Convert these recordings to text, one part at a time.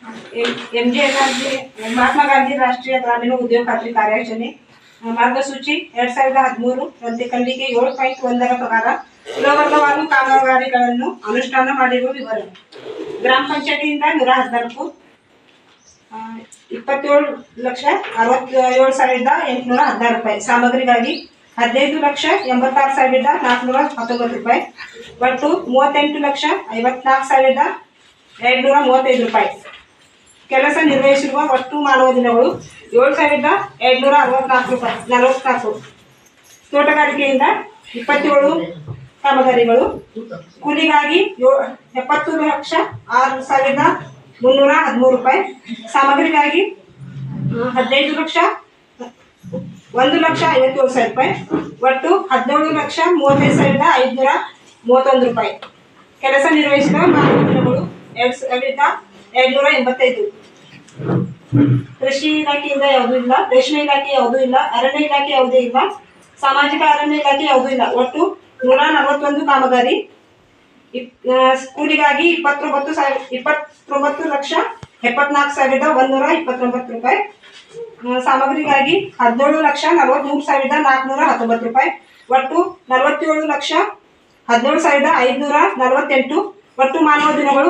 MGNRG Mahatma Gandhi ರಾಷ್ಟ್ರೀಯ ಗ್ರಾಮೀಣ ಉದ್ಯೋಗ ಖಾತ್ರಿ ಕಾರ್ಯಾಚರಣೆ ಮಾರ್ಗಸೂಚಿ 2013 ರಂತೆ ಖಂಡಿಕೆ 7.1 ಪ್ರಕಾರ ಪ್ರವರ್ಗವಾರು ಕಾಮಗಾರಿಗಳನ್ನು ಅನುಷ್ಠಾನ ಮಾಡಿರುವ ವಿವರ. ಗ್ರಾಮ ಪಂಚಾಯತಿಯಿಂದ 114 27,67,816 ರೂಪಾಯಿ. ಸಾಮಗ್ರಿಗಾಗಿ 15,86,419 ರೂಪಾಯಿ. ಒಟ್ಟು 38,54,235 ರೂಪಾಯಿ. ಕೆಲಸ ನಿರ್ವಹಿಸಿರುವ ಒಟ್ಟು ಮಾನವ ದಿನಗಳು 7,264 ರೂಪಾಯಿ 44. ತೋಟಗಾರಿಕೆಯಿಂದ 27 ಕಾಮಗಾರಿಗಳು. ಕೂಲಿಗಾಗಿ 70,06,313 ರೂಪಾಯಿ. ಸಾಮಗ್ರಿಗಾಗಿ 1,50,57,000 ರೂಪಾಯಿ. ಒಟ್ಟು 17,35,531 ರೂಪಾಯಿ. ಕೆಲಸ ನಿರ್ವಹಿಸಿದ ಮಾನವ ದಿನಗಳು 2,285. ಕೃಷಿ ಇಲಾಖೆಯಿಂದ ಯಾವುದೂ ಇಲ್ಲ, ರೇಷ್ಮೆ ಇಲಾಖೆ ಯಾವುದೂ ಇಲ್ಲ, ಅರಣ್ಯ ಇಲಾಖೆ ಯಾವುದೇ ಇಲ್ಲ, ಸಾಮಾಜಿಕ ಅರಣ್ಯ ಇಲಾಖೆ ಯಾವುದೂ ಇಲ್ಲ. ಒಟ್ಟು 141 ಕಾಮಗಾರಿ. ಕೂಲಿಗಾಗಿ 29,74,129 ರೂಪಾಯಿ. ಸಾಮಗ್ರಿಗಾಗಿ 17,43,419 ರೂಪಾಯಿ. ಒಟ್ಟು 47,17,548. ಒಟ್ಟು ಮಾನವ ದಿನಗಳು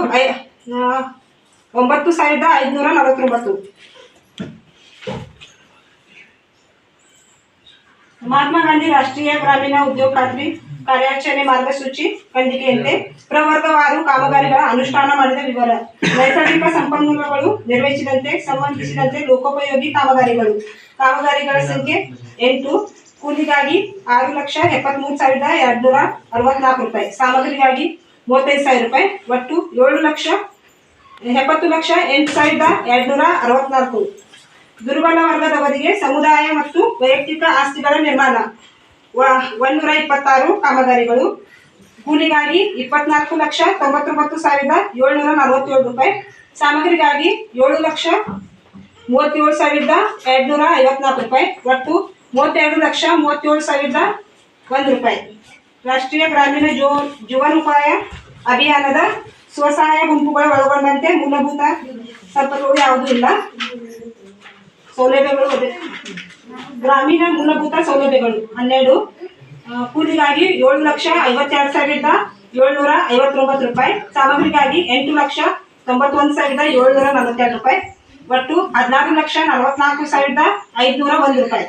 9,549. ಮಹಾತ್ಮ ಗಾಂಧಿ ರಾಷ್ಟ್ರೀಯ ಗ್ರಾಮೀಣ ಉದ್ಯೋಗ ಖಾತ್ರಿ ಕಾರ್ಯಾಚರಣೆ ಮಾರ್ಗಸೂಚಿ ಖಂಡಿಕೆಯಂತೆ ಪ್ರವರ್ಗವಾರು ಕಾಮಗಾರಿಗಳ ಅನುಷ್ಠಾನ ಮಾಡಿದ ವಿವರ. ನೈಸರ್ಗಿಕ ಸಂಪನ್ಮೂಲಗಳು ನಿರ್ವಹಿಸಿದಂತೆ ಸಂಬಂಧಿಸಿದಂತೆ ಲೋಕೋಪಯೋಗಿ ಕಾಮಗಾರಿಗಳ ಸಂಖ್ಯೆ 8. ಕೂಲಿಗಾಗಿ 6,73,264 ರೂಪಾಯಿ. ಸಾಮಗ್ರಿಗಾಗಿ 35,000 ರೂಪಾಯಿ. ಒಟ್ಟು 70,08,264. ದುರ್ಬಲ ವರ್ಗದವರಿಗೆ ಸಮುದಾಯ ಮತ್ತು ವೈಯಕ್ತಿಕ ಆಸ್ತಿಗಳ ನಿರ್ಮಾಣ 126 ಕಾಮಗಾರಿಗಳು. ಕೂಲಿಗಾಗಿ 24,99,747 ರೂಪಾಯಿ. ಸಾಮಗ್ರಿಗಾಗಿ 7,37,254 ರೂಪಾಯಿ. ಒಟ್ಟು 32,37,001 ರೂಪಾಯಿ. ರಾಷ್ಟ್ರೀಯ ಗ್ರಾಮೀಣ ಜೀವನೋಪಾಯ ಅಭಿಯಾನದ ಸ್ವಸಹಾಯ ಗುಂಪುಗಳು ಒಳಗೊಂಡಂತೆ ಮೂಲಭೂತ ಸೌಕರ್ಯಗಳು ಯಾವುದೂ ಇಲ್ಲ. ಸೌಲಭ್ಯಗಳು ಗ್ರಾಮೀಣ ಮೂಲಭೂತ ಸೌಲಭ್ಯಗಳು 12. ಕೂಲಿಗಾಗಿ 7,52,759 ರೂಪಾಯಿ. ಸಾಮಗ್ರಿಗಾಗಿ 8,91,742 ರೂಪಾಯಿ. ಒಟ್ಟು 16,44,501 ರೂಪಾಯಿ.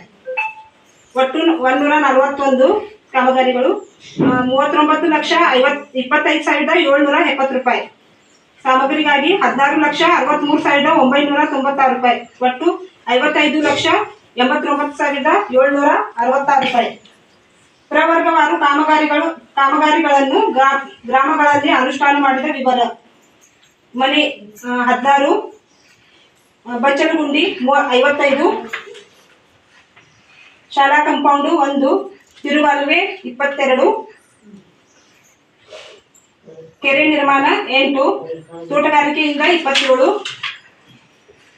ಒಟ್ಟು 141 ಕಾಮಗಾರಿಗಳು. 39,25,770 ರೂಪಾಯಿ. ಸಾಮಗ್ರಿಗಾಗಿ 16,63,996 ರೂಪಾಯಿ. ಒಟ್ಟು 55,89,766 ರೂಪಾಯಿ. ಪ್ರವರ್ಗವಾರು ಕಾಮಗಾರಿಗಳನ್ನು ಗ್ರಾಮಗಳಲ್ಲಿ ಅನುಷ್ಠಾನ ಮಾಡಿದ ವಿವರ. ಮನೆ 16, ಬಚ್ಚಲಗುಂಡಿ 55, ಶಾಲಾ ಕಾಂಪೌಂಡು 1, ತಿರುಗಾಲುವೆ 22, ಕೆರೆ ನಿರ್ಮಾಣ 8, ತೋಟಗಾರಿಕೆಯಿಂದ 27,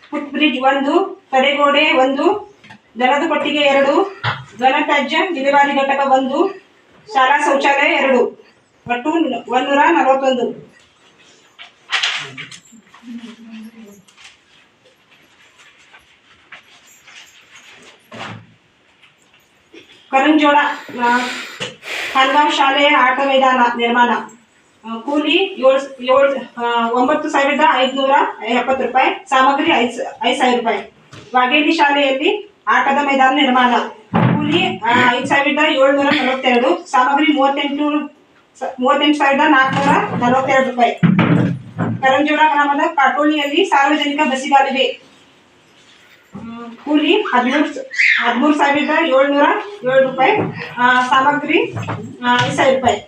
ಫುಟ್ ಬ್ರಿಡ್ಜ್ 1, ತಡೆಗೋಡೆ 1, ದನದ ಕೊಟ್ಟಿಗೆ 2, ಘನತ್ಯಾಜ್ಯ ವಿಲೇವಾರಿ ಘಟಕ 1, ಶಾಲಾ ಶೌಚಾಲಯ 2. ಒಟ್ಟು 141. ಕರಂಜೋಳ ಖಾನ್ಗಾಂವ್ ಶಾಲೆಯ ಆಟ ಮೈದಾನ ನಿರ್ಮಾಣ. ಕೂಲಿ 9,570 ರೂಪಾಯಿ. ಸಾಮಗ್ರಿ 5,000 ರೂಪಾಯಿ. ವಾಗೇಲಿ ಶಾಲೆಯಲ್ಲಿ ಆಟದ ಮೈದಾನ ನಿರ್ಮಾಣ. ಕೂಲಿ 5,742. ಸಾಮಗ್ರಿ 38,442 ರೂಪಾಯಿ. ಕರಂಜೋಳ ಗ್ರಾಮದ ಕಾಟೋಳಿಯಲ್ಲಿ ಸಾರ್ವಜನಿಕ ಬಸಿಗಾಲುವೆ. ಕೂಲಿ 13,707 ರೂಪಾಯಿ. ಸಾಮಗ್ರಿ 5,000 ರೂಪಾಯಿ.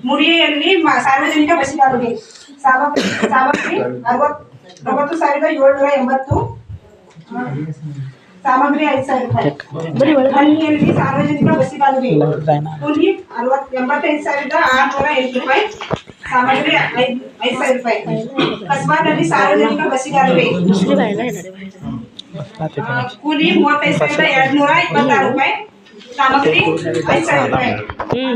ಮುಡಿಯಲ್ಲಿ ಸಾರ್ವಜನಿಕ ಬಸಿಗಾಲುವೆ. ಸಾಮಗ್ರಿ 69,780. ಸಾಮಗ್ರಿ 5,000 ರೂಪಾಯಿ. ಹಳ್ಳಿಯಲ್ಲಿ ಸಾರ್ವಜನಿಕ ಬಸಿಗಾಲುವೆ. ಕೂಲಿ 85,608 ರೂಪಾಯಿ. ಸಾಮಗ್ರಿ 5,000 ರೂಪಾಯಿ. ಕಸ್ಬಾದಲ್ಲಿ ಸಾರ್ವಜನಿಕ ಬಸಿಗಾಲುವೆ. ಕೂಲಿ 35,226 ರೂಪಾಯಿ. ಸಾಮಗ್ರಿ 5,000 ರೂಪಾಯಿ.